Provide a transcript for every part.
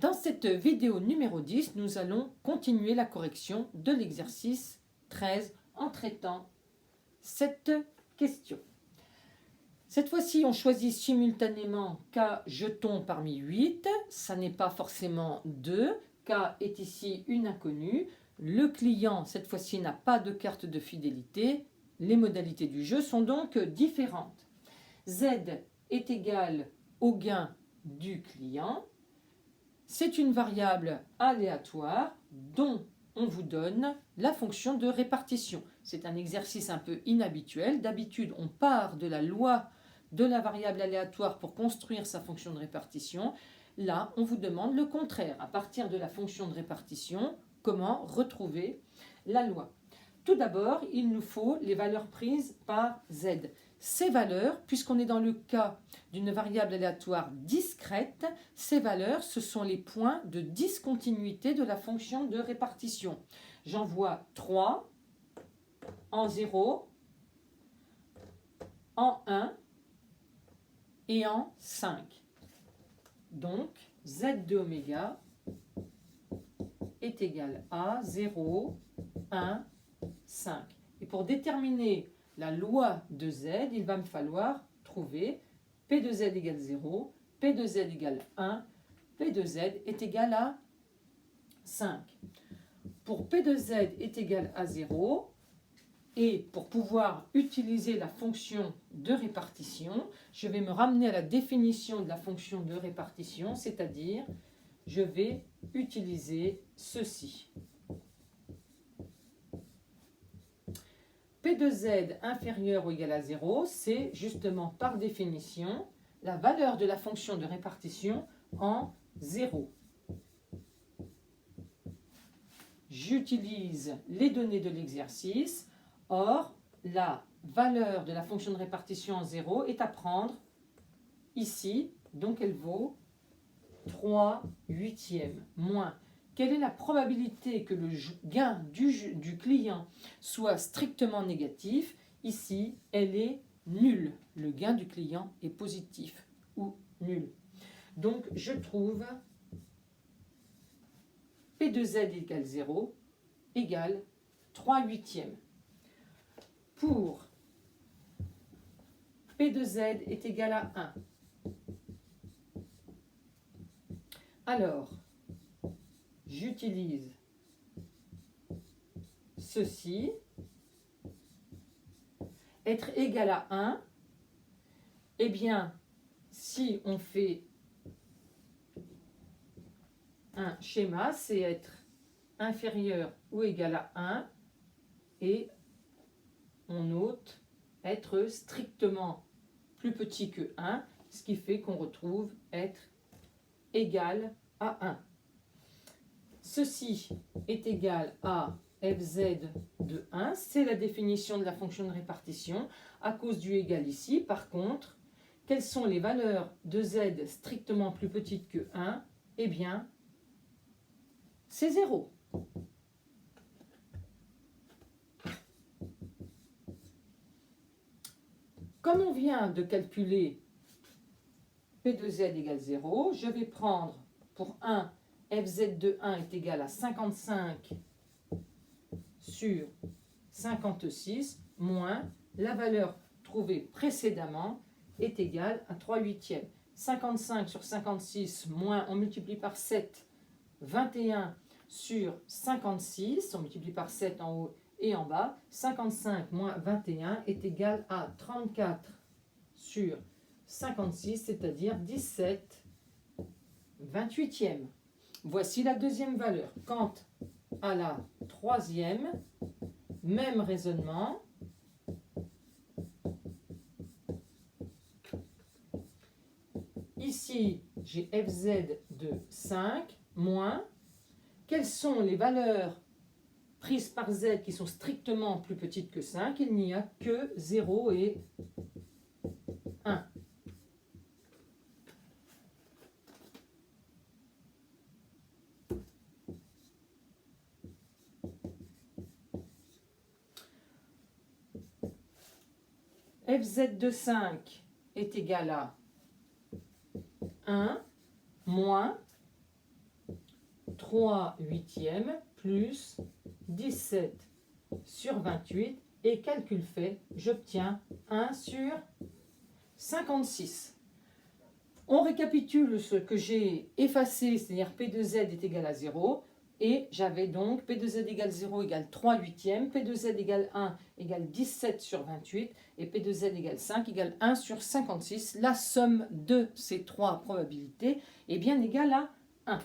Dans cette vidéo numéro 10, nous allons continuer la correction de l'exercice 13 en traitant cette question. Cette fois-ci, on choisit simultanément K jetons parmi 8. Ça n'est pas forcément 2. K est ici une inconnue. Le client, cette fois-ci, n'a pas de carte de fidélité. Les modalités du jeu sont donc différentes. Z est égal au gain du client. C'est une variable aléatoire dont on vous donne la fonction de répartition. C'est un exercice un peu inhabituel. D'habitude, on part de la loi de la variable aléatoire pour construire sa fonction de répartition. Là, on vous demande le contraire. À partir de la fonction de répartition, comment retrouver la loi? Tout d'abord, il nous faut les valeurs prises par Z. Ces valeurs, puisqu'on est dans le cas d'une variable aléatoire discrète, ces valeurs, ce sont les points de discontinuité de la fonction de répartition. J'en vois 3 en 0, en 1 et en 5. Donc, Z de oméga est égal à 0, 1, 5. Et pour déterminer la loi de Z, il va me falloir trouver P de Z égale 0, P de Z égale 1, P de Z est égal à 5. Pour P de Z est égal à 0, et pour pouvoir utiliser la fonction de répartition, je vais me ramener à la définition de la fonction de répartition, c'est-à-dire je vais utiliser ceci. P de Z inférieur ou égal à 0, c'est justement par définition la valeur de la fonction de répartition en 0. J'utilise les données de l'exercice. Or, la valeur de la fonction de répartition en 0 est à prendre ici, donc elle vaut 3 huitièmes moins. Quelle est la probabilité que le gain du client soit strictement négatif? Ici, elle est nulle. Le gain du client est positif ou nul. Donc, je trouve P de Z égale 0 égale 3 huitièmes. Pour P de Z est égal à 1. Alors, j'utilise ceci. Être égal à 1, eh bien, si on fait un schéma, c'est être inférieur ou égal à 1 et on ôte être strictement plus petit que 1, ce qui fait qu'on retrouve être égal à 1. Ceci est égal à fz de 1, c'est la définition de la fonction de répartition à cause du égal ici. Par contre, quelles sont les valeurs de z strictement plus petites que 1? Eh bien, c'est 0. Comme on vient de calculer P de Z égale 0, je vais prendre pour 1, fz de 1 est égal à 55 sur 56 moins la valeur trouvée précédemment est égale à 3 huitièmes. 55 sur 56 moins, on multiplie par 7, 21 sur 56, on multiplie par 7 en haut et en bas. 55 moins 21 est égal à 34 sur 56, c'est-à-dire 17 28e. Voici la deuxième valeur. Quant à la troisième, même raisonnement. Ici, j'ai fz de 5 moins. Quelles sont les valeurs prises par z qui sont strictement plus petites que 5? Il n'y a que 0 et 1. Fz de 5 est égal à 1 moins 3 huitièmes plus 17 sur 28 et calcul fait, j'obtiens 1 sur 56. On récapitule ce que j'ai effacé, c'est-à-dire P de Z est égal à 0. Et j'avais donc P de Z égale 0 égale 3 huitièmes, P de Z égale 1 égale 17 sur 28 et P de Z égale 5 égale 1 sur 56. La somme de ces trois probabilités est bien égale à 1.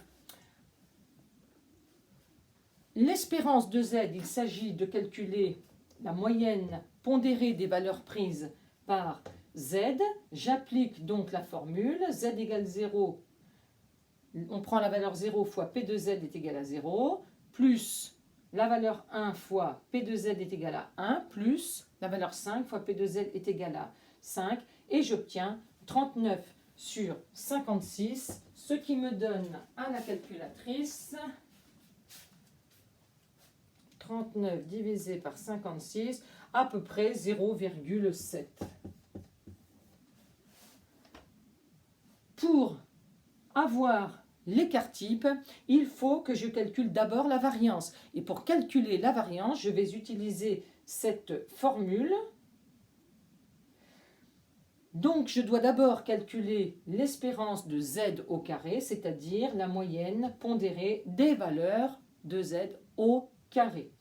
L'espérance de Z, il s'agit de calculer la moyenne pondérée des valeurs prises par Z. J'applique donc la formule Z égale 0. On prend la valeur 0 fois P de Z est égal à 0, plus la valeur 1 fois P de Z est égal à 1, plus la valeur 5 fois P de Z est égal à 5, et j'obtiens 39 sur 56, ce qui me donne à la calculatrice 39 divisé par 56, à peu près 0,7. Pour avoir l'écart type, il faut que je calcule d'abord la variance. Et pour calculer la variance, je vais utiliser cette formule. Donc, je dois d'abord calculer l'espérance de Z au carré, c'est-à-dire la moyenne pondérée des valeurs de Z au carré.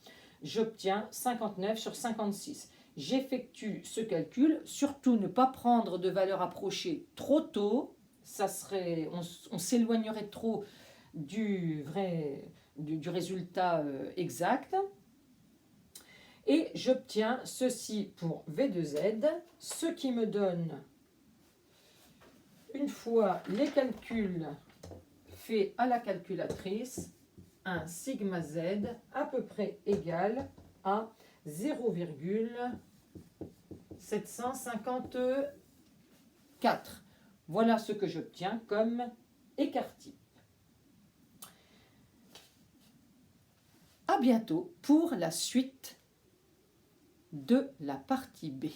J'obtiens 59 sur 56. J'effectue ce calcul, surtout ne pas prendre de valeur approchée trop tôt, on s'éloignerait trop du résultat exact. Et j'obtiens ceci pour V de Z, ce qui me donne, une fois les calculs faits à la calculatrice, un sigma Z à peu près égal à 0,754. Voilà ce que j'obtiens comme écart type. À bientôt pour la suite de la partie B.